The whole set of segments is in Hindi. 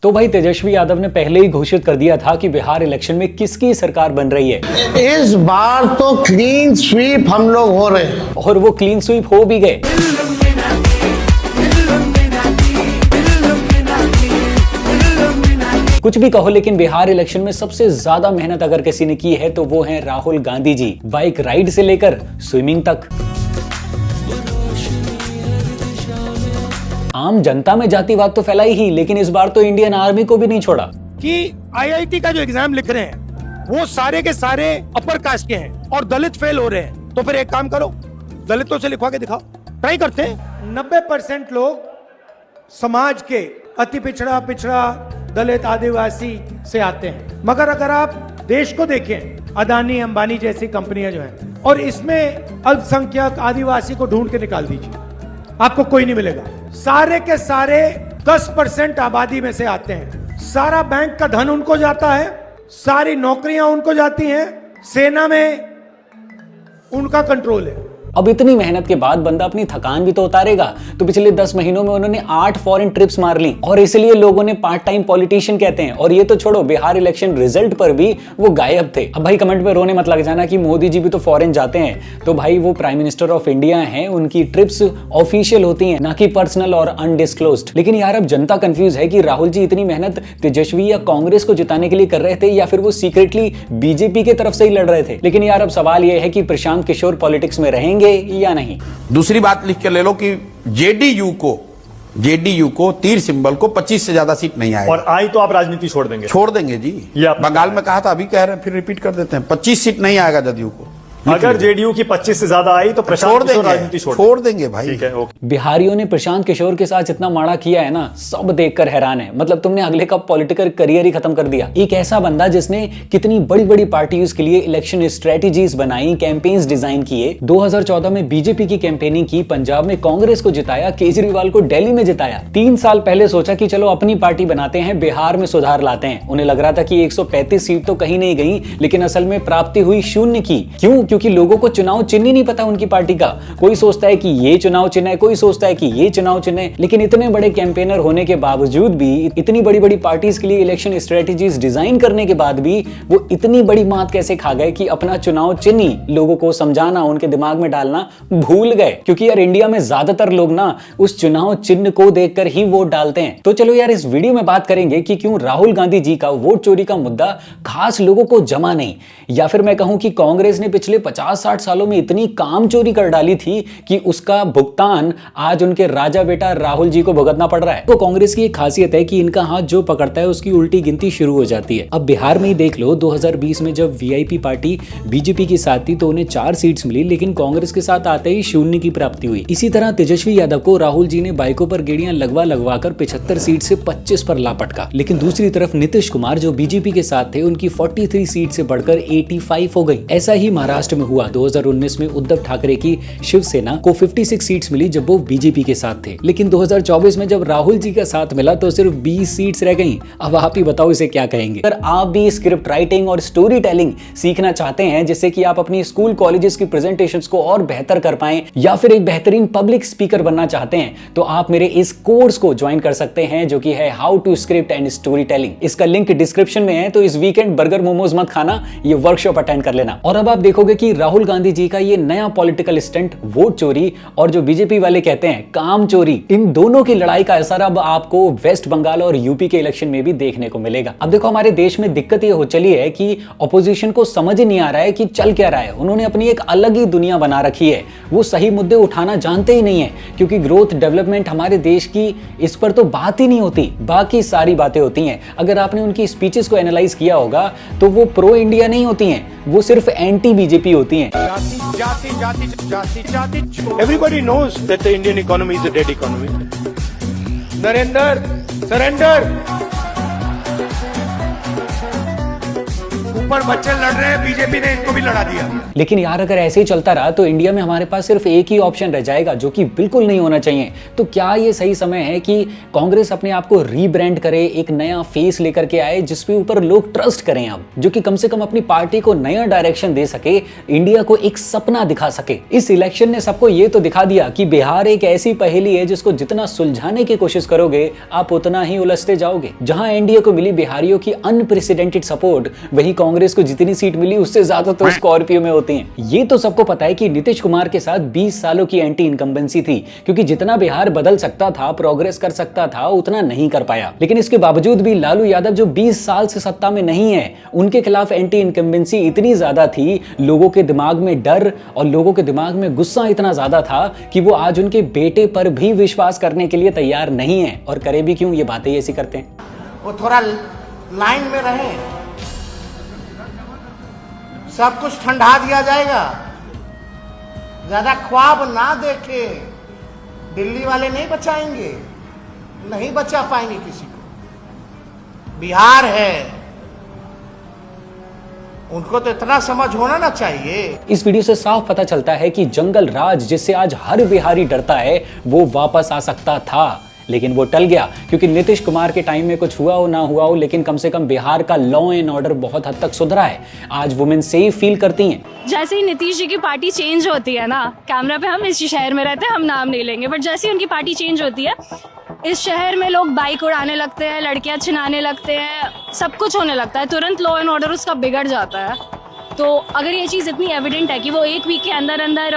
तो भाई तेजस्वी यादव ने पहले ही घोषित कर दिया था कि बिहार इलेक्शन में किसकी सरकार बन रही है। इस बार तो क्लीन स्वीप हम लोग हो रहे हैं और वो क्लीन स्वीप हो भी गए। कुछ भी कहो, लेकिन बिहार इलेक्शन में सबसे ज्यादा मेहनत अगर किसी ने की है तो वो है राहुल गांधी जी। बाइक राइड से लेकर स्विमिंग तक, आम जनता में जातिवाद तो फैलाई ही, लेकिन इस बार तो इंडियन आर्मी को भी नहीं छोड़ा। कि आईआईटी का जो एग्जाम लिख रहे हैं वो सारे के सारे अपर कास्ट के हैं और दलित फेल हो रहे हैं, तो फिर एक काम करो, दलितों से लिखवा के दिखाओ। ट्राई करते हैं। 90% लोग समाज के अति पिछड़ा दलित आदिवासी से आते हैं, मगर अगर आप देश को देखें, अदानी अंबानी जैसी कंपनियां जो हैं, और इसमें अल्पसंख्यक आदिवासी को ढूंढ के निकाल दीजिए, आपको कोई नहीं मिलेगा। सारे के सारे 10% आबादी में से आते हैं। सारा बैंक का धन उनको जाता है, सारी नौकरियां उनको जाती हैं, सेना में उनका कंट्रोल है। अब इतनी मेहनत के बाद बंदा अपनी थकान भी तो उतारेगा। तो पिछले 10 महीनों में उन्होंने 8 फॉरेन ट्रिप्स मार ली और इसलिए लोगों ने पार्ट टाइम पॉलिटिशियन कहते हैं। और ये तो छोड़ो, बिहार इलेक्शन रिजल्ट पर भी वो गायब थे। अब भाई कमेंट में रोने मत लग जाना कि मोदी जी भी तो फॉरेन जाते हैं। तो भाई वो प्राइम मिनिस्टर ऑफ इंडिया हैं, उनकी ट्रिप्स ऑफिशियल होती हैं, ना कि पर्सनल और अनडिस्क्लोज्ड। लेकिन यार अब जनता कंफ्यूज है कि राहुल जी इतनी मेहनत तेजस्वी या कांग्रेस को जिताने के लिए कर रहे थे या फिर वो सीक्रेटली बीजेपी की तरफ से ही लड़ रहे थे। लेकिन यार अब सवाल ये है कि प्रशांत किशोर पॉलिटिक्स में रहेंगे या नहीं। दूसरी बात लिख के ले लो कि जेडीयू को तीर सिंबल को 25 से ज्यादा सीट नहीं आएगी। और आई तो आप राजनीति छोड़ देंगे? छोड़ देंगे जी। बंगाल में कहा था, अभी कह रहे हैं, फिर रिपीट कर देते हैं, 25 सीट नहीं आएगा जदयू को। अगर जेडीयू की 25 से ज्यादा आई तो प्रशांत किशोर राजनीति छोड़ देंगे भाई। ठीक है, ओके। बिहारियों ने प्रशांत किशोर के साथ इतना माड़ा किया है ना, सब देखकर हैरान है। मतलब तुमने अगले का पॉलिटिकल करियर ही खत्म कर दिया। एक ऐसा बंदा जिसने कितनी बड़ी बड़ी पार्टीज के लिए इलेक्शन स्ट्रेटेजीज बनाई, कैंपेन्स डिजाइन किए, 2014 में बीजेपी की कैंपेनिंग की, पंजाब में कांग्रेस को जिताया, केजरीवाल को दिल्ली में जिताया। 3 साल पहले सोचा कि चलो अपनी पार्टी बनाते हैं, बिहार में सुधार लाते हैं। उन्हें लग रहा था कि 135 सीट तो कहीं नहीं गई, लेकिन असल में प्राप्ति हुई 0 की। क्यों? क्योंकि लोगों को चुनाव चिन्ह ही नहीं पता उनकी पार्टी का। कोई सोचता है कि ये चुनाव चिन्ह है, कोई सोचता है कि ये चुनाव चिन्ह है। लेकिन इतने बड़े कैंपेनर होने के बावजूद भी, इतनी बड़ी बड़ी पार्टीज के लिए इलेक्शन स्ट्रेटेजीज डिजाइन करने के बाद भी वो इतनी बड़ी मात कैसे खा गए कि अपना चुनाव चिन्ह ही लोगों को समझाना, उनके दिमाग में डालना भूल गए। क्योंकि यार इंडिया में ज्यादातर लोग ना उस चुनाव चिन्ह को देखकर ही वोट डालते हैं। तो चलो यार इस वीडियो में बात करेंगे कि क्यों राहुल गांधी जी का वोट चोरी का मुद्दा खास लोगों को जमा नहीं, या फिर मैं कहूं कि कांग्रेस ने पिछले 50-60 सालों में इतनी काम चोरी कर डाली थी कि उसका भुगतान आज उनके राजा बेटा राहुल जी को भुगतना पड़ रहा है। तो कांग्रेस की एक खासियत है कि इनका हाथ जो पकड़ता है उसकी उल्टी गिनती शुरू हो जाती है। अब बिहार में ही देख लो, 2020 में जब वीआईपी पार्टी बीजेपी के साथ थी तो उन्हें 4 सीट्स मिली, लेकिन कांग्रेस के साथ आते ही 0 की प्राप्ति हुई। इसी तरह तेजस्वी यादव को राहुल जी ने बाइकों पर गेड़ियां लगवा कर 75 सीट से 25 पर ला पटका। लेकिन दूसरी तरफ नीतीश कुमार जो बीजेपी के साथ थे, उनकी 43 सीट से बढ़कर 85 हो गई। ऐसा ही महाराष्ट्र में हुआ। 2019 में उद्धव ठाकरे की शिवसेना को 56 सीट्स मिली जब वो बीजेपी के साथ थे। लेकिन 2024 में जब राहुल जी का साथ मिला तो सिर्फ 20 सीट्स रह गईं। अब आप ही बताओ इसे क्या कहेंगे। अगर आप भी स्क्रिप्ट राइटिंग और स्टोरी टेलिंग सीखना चाहते हैं, जिससे कि आप अपनी स्कूल कॉलेजेस की प्रेजेंटेशंस को और बेहतर कर पाएं, या फिर एक बेहतरीन पब्लिक स्पीकर बनना चाहते हैं, तो आप मेरे इस कोर्स को ज्वाइन कर सकते हैं, जो कि है how to script and storytelling. इसका लिंक डिस्क्रिप्शन में है। तो इस वीकेंड बर्गर मोमोज मत खाना, ये वर्कशॉप अटेंड कर लेना। और अब आप देखोगे कि राहुल गांधी जी का ये नया पॉलिटिकल स्टंट, वोट चोरी, और जो बीजेपी वाले कहते हैं काम चोरी, इन दोनों की लड़ाई का असर अब आपको वेस्ट बंगाल और यूपी के इलेक्शन में भी देखने को मिलेगा। अब देखो, हमारे देश में दिक्कत ये हो चली है कि ऑपोजिशन को समझ ही नहीं आ रहा है कि चल क्या रहा है। उन्होंने अपनी एक अलग ही दुनिया बना रखी है। वो सही मुद्दे उठाना जानते ही नहीं है, क्योंकि ग्रोथ डेवलपमेंट हमारे देश की, इस पर तो बात ही नहीं होती, बाकी सारी बातें होती हैं। अगर आपने उनकी स्पीचेस को एनालाइज किया होगा तो वो प्रो इंडिया नहीं होती हैं, वो सिर्फ एंटी बीजेपी होती हैं। Everybody knows that the Indian economy is a dead economy. Narendra, surrender. ऊपर बच्चे लड़ रहे हैं, बीजेपी ने इनको भी लड़ा दिया। लेकिन यार अगर ऐसे ही चलता रहा तो इंडिया में हमारे पास सिर्फ एक ही ऑप्शन रह जाएगा, जो कि बिल्कुल नहीं होना चाहिए। तो क्या ये सही समय है कि कांग्रेस अपने आप को रीब्रांड करे, एक नया फेस लेकर के आए जिसके ऊपर लोग ट्रस्ट करें, अब जो कि कम से कम अपनी पार्टी को नया डायरेक्शन दे सके, इंडिया को एक सपना दिखा सके। इस इलेक्शन ने सबको ये तो दिखा दिया कि बिहार एक ऐसी पहेली है जिसको जितना सुलझाने की कोशिश करोगे आप उतना ही उलझते जाओगे। जहां एनडीए को मिली बिहारियों की अनप्रेसिडेंटेड सपोर्ट, वही कांग्रेस को जितनी सीट मिली उससे ज्यादा तो स्कॉर्पियो में होती हैं। ये तो सबको पता है कि नीतीश कुमार के साथ 20 सालों की एंटी इनकम्बेंसी थी, क्योंकि जितना बिहार बदल सकता था, प्रोग्रेस कर सकता था, उतना नहीं कर पाया। लेकिन इसके बावजूद भी लालू यादव जो 20 साल से सत्ता में नहीं है, उनके खिलाफ एंटी इनकम्बेंसी इतनी ज्यादा थी, लोगों के दिमाग में डर और लोगों के दिमाग में गुस्सा इतना ज्यादा था कि वो आज उनके बेटे पर भी विश्वास करने के लिए तैयार नहीं है। और करे भी क्यों, ये बातें ऐसी करते हैं। वो थोड़ा लाइन में रहे, सब कुछ ठंडा दिया जाएगा। ज्यादा ख्वाब ना देखे, दिल्ली वाले नहीं बचाएंगे, नहीं बचा पाएंगे किसी को। बिहार है, उनको तो इतना समझ होना ना चाहिए। इस वीडियो से साफ पता चलता है कि जंगल राज जिससे आज हर बिहारी डरता है वो वापस आ सकता था, लेकिन वो टल गया। क्योंकि नीतीश कुमार के टाइम में कुछ हुआ हो ना हुआ हो, लेकिन कम से कम बिहार का लॉ एंड ऑर्डर बहुत हद तक सुधरा है। आज वुमेन सेफ फील करती हैं। जैसे ही नीतीश जी की पार्टी चेंज होती है ना, कैमरा पे हम इस शहर में रहते हैं, हम नाम नहीं लेंगे, बट जैसे ही उनकी पार्टी चेंज होती है, इस शहर में लोग बाइक उड़ाने लगते हैं, लड़कियां छिनाने लगते हैं, सब कुछ होने लगता है, तुरंत लॉ एंड ऑर्डर उसका बिगड़ जाता है। तो अगर ये चीज़ इतनी एविडेंट है कि वो एक वीक के अंदर अंदर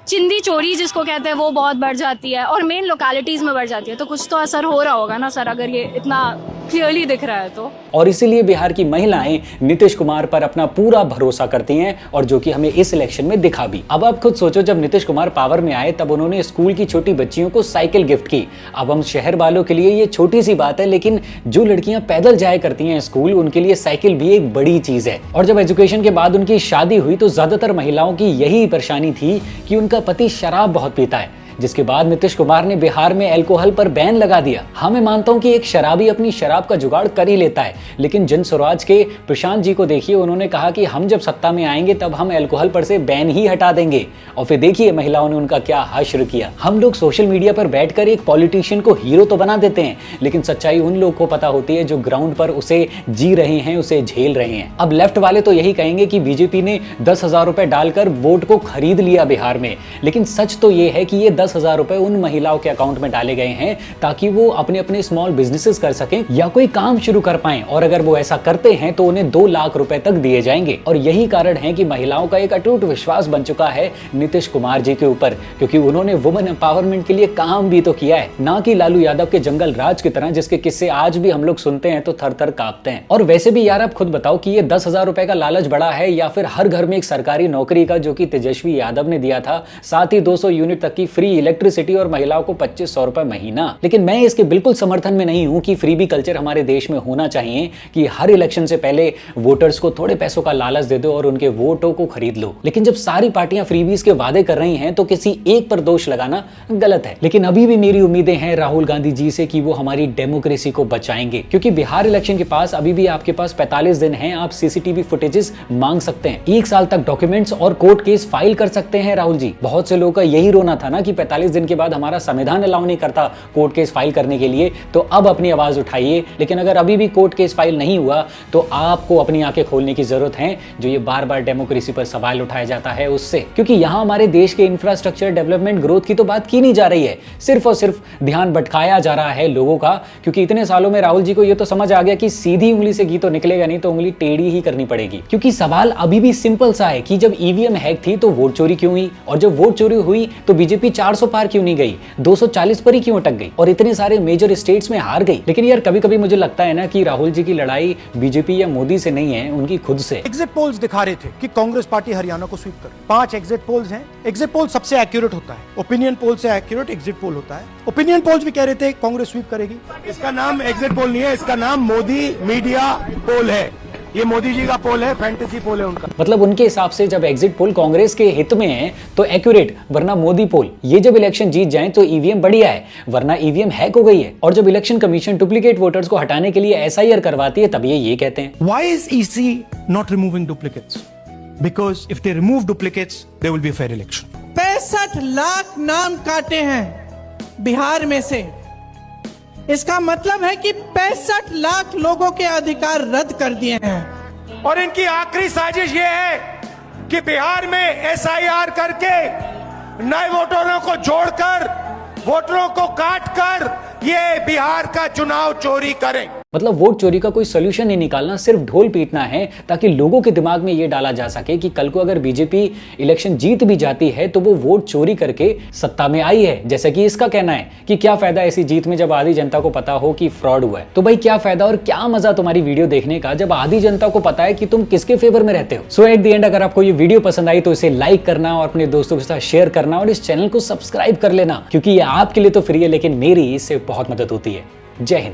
चिंदी चोरी जिसको कहते हैं वो बहुत बढ़ जाती है और मेन लोकेलिटीज़ में बढ़ जाती है, तो कुछ तो असर हो रहा होगा ना सर, अगर ये इतना क्लियरली दिख रहा है तो। और इसीलिए बिहार की महिलाएं नीतीश कुमार पर अपना पूरा भरोसा करती हैं, और जो कि हमें इस इलेक्शन में दिखा भी। अब आप खुद सोचो, जब नीतीश कुमार पावर में आए तब उन्होंने स्कूल की छोटी बच्चियों को साइकिल गिफ्ट की। अब हम शहर वालों के लिए ये छोटी सी बात है, लेकिन जो लड़कियां पैदल जाया करती हैं स्कूल, उनके लिए साइकिल भी एक बड़ी चीज है। और जब एजुकेशन के बाद उनकी शादी हुई तो ज्यादातर महिलाओं की यही परेशानी थी कि उनका पति शराब बहुत पीता है, जिसके बाद नीतीश कुमार ने बिहार में अल्कोहल पर बैन लगा दिया। हाँ, मैं मानता हूं कि एक शराबी अपनी शराब का जुगाड़ कर ही लेता है, लेकिन जन स्वराज के प्रशांत जी को देखिए, उन्होंने कहा कि हम जब सत्ता में आएंगे तब हम अल्कोहल पर से बैन ही हटा देंगे। और फिर देखिए महिलाओं ने उनका क्या हश्र किया। हम लोग सोशल मीडिया पर बैठकर एक पॉलिटिशियन को हीरो तो बना देते हैं, लेकिन सच्चाई उन लोगों को पता होती है जो ग्राउंड पर उसे जी रहे हैं, उसे झेल रहे हैं। अब लेफ्ट वाले तो यही कहेंगे कि बीजेपी ने 10,000 रुपए डालकर वोट को खरीद लिया बिहार में, लेकिन सच तो ये है कि ये 10,000 रुपए उन महिलाओं के अकाउंट में डाले गए हैं ताकि वो अपने अपने स्मॉल बिजनेसेस कर सकें या कोई काम शुरू कर पाएं, और अगर वो ऐसा करते हैं तो उन्हें 2 लाख रुपए तक दिए जाएंगे। और यही कारण है कि महिलाओं का एक अटूट विश्वास बन चुका है नीतीश कुमार जी के ऊपर, क्योंकि उन्होंने वुमेन एम्पावरमेंट के लिए काम भी तो किया है, ना कि लालू यादव के जंगल राज की तरह जिसके किस्से आज भी हम लोग सुनते हैं तो थर थर कांपते हैं। और वैसे भी यार आप खुद बताओ कि ये 10,000 रुपए का लालच बड़ा है या फिर हर घर में एक सरकारी नौकरी का, जो कि तेजस्वी यादव ने दिया था, साथ ही 200 यूनिट तक की फ्री इलेक्ट्रिसिटी और महिलाओं को 2500 रुपए महीना। लेकिन मैं इसके बिल्कुल समर्थन में नहीं हूं कि फ्रीबी कल्चर हमारे देश में होना चाहिए, कि हर इलेक्शन से पहले वोटर्स को थोड़े पैसों का लालच दे दो और उनके वोटों को खरीद लो। लेकिन जब सारी पार्टियां फ्रीबीज के वादे कर रही हैं तो किसी एक पर दोष लगाना गलत है। लेकिन अभी भी मेरी उम्मीदें हैं राहुल गांधी जी से कि वो हमारी डेमोक्रेसी को बचाएंगे, क्योंकि बिहार इलेक्शन के पास अभी भी आपके पास 45 दिन हैं, आप सीसीटीवी फुटेजेस मांग सकते हैं, 1 साल तक डॉक्यूमेंट्स और कोर्ट केस फाइल कर सकते हैं। राहुल जी, बहुत से लोगों का यही रोना था ना कि 45 दिन के बाद हमारा संविधान अलाउ नहीं करता कोर्ट केस फाइल करने के लिए, तो अब अपनी आवाज उठाइए। लेकिन अगर अभी भी कोर्ट केस फाइल नहीं हुआ तो आपको अपनी आंखें खोलने की जरूरत है, जो ये बार बार डेमोक्रेसी पर सवाल उठाया जाता है उससे, क्योंकि यहां हमारे देश के इंफ्रास्ट्रक्चर डेवलपमेंट ग्रोथ की तो बात की नहीं जा रही है, सिर्फ और सिर्फ ध्यान भटकाया जा रहा है लोगों का। क्योंकि इतने सालों में राहुल जी को यह तो समझ आ गया कि सीधी उंगली से घी तो निकलेगा नहीं, तो उंगली टेढ़ी ही करनी पड़ेगी। क्योंकि सवाल अभी भी सिंपल सा है कि जब ईवीएम हैक थी तो वोट चोरी क्यों हुई, और जब वोट चोरी हुई तो बीजेपी 400 पार क्यों नहीं गई, 240 पर ही क्यों अटक गई और इतने सारे मेजर स्टेट्स में हार गई। लेकिन यार कभी कभी मुझे लगता है ना कि राहुल जी की लड़ाई बीजेपी या मोदी से नहीं है, उनकी खुद से। एग्जिट पोल्स दिखा रहे थे कि कांग्रेस पार्टी हरियाणा को स्वीप कर, 5 एग्जिट पोल्स हैं। एग्जिट पोल सबसे एक्यूरेट होता है, ओपिनियन पोल से एक्यूरेट एग्जिट पोल होता है। ओपिनियन पोल्स भी कह रहे थे कांग्रेस स्वीप करेगी। इसका नाम एग्जिट पोल नहीं है, इसका नाम मोदी मीडिया पोल है। ये मोदी जी का पोल है, फैंटेसी पोल है उनका। मतलब उनके हिसाब से जब एग्जिट पोल कांग्रेस के हित में है तो एक्यूरेट, वरना मोदी पोल ये जब इलेक्शन जीत जाए तो ईवीएम बढ़िया है, वरना ईवीएम हैक हो गई है। और जब इलेक्शन कमीशन डुप्लीकेट वोटर्स को हटाने के लिए एसआईआर करवाती है तब ये कहते हैं। Why is EC not removing duplicates? Because if they remove duplicates, there will be a fair election. 65 lakh नाम काटे हैं बिहार में से, इसका मतलब है कि 65 लाख लोगों के अधिकार रद्द कर दिए हैं। और इनकी आखिरी साजिश ये है कि बिहार में SIR करके नए वोटरों को जोड़कर, वोटरों को काटकर ये बिहार का चुनाव चोरी करें। मतलब वोट चोरी का कोई सोल्यूशन नहीं निकालना, सिर्फ ढोल पीटना है ताकि लोगों के दिमाग में ये डाला जा सके कि कल को अगर बीजेपी इलेक्शन जीत भी जाती है तो वो वोट चोरी करके सत्ता में आई है। जैसे कि इसका कहना है कि क्या फायदा ऐसी जीत में जब आधी जनता को पता हो कि फ्रॉड हुआ है। तो भाई क्या फायदा और क्या मजा तुम्हारी वीडियो देखने का जब आधी जनता को पता है कि तुम किसके फेवर में रहते हो। सो एट द एंड अगर आपको ये वीडियो पसंद आई तो इसे लाइक करना और अपने दोस्तों के साथ शेयर करना और इस चैनल को सब्सक्राइब कर लेना, क्योंकि ये आपके लिए तो फ्री है लेकिन मेरी इससे बहुत मदद होती है। जय हिंद।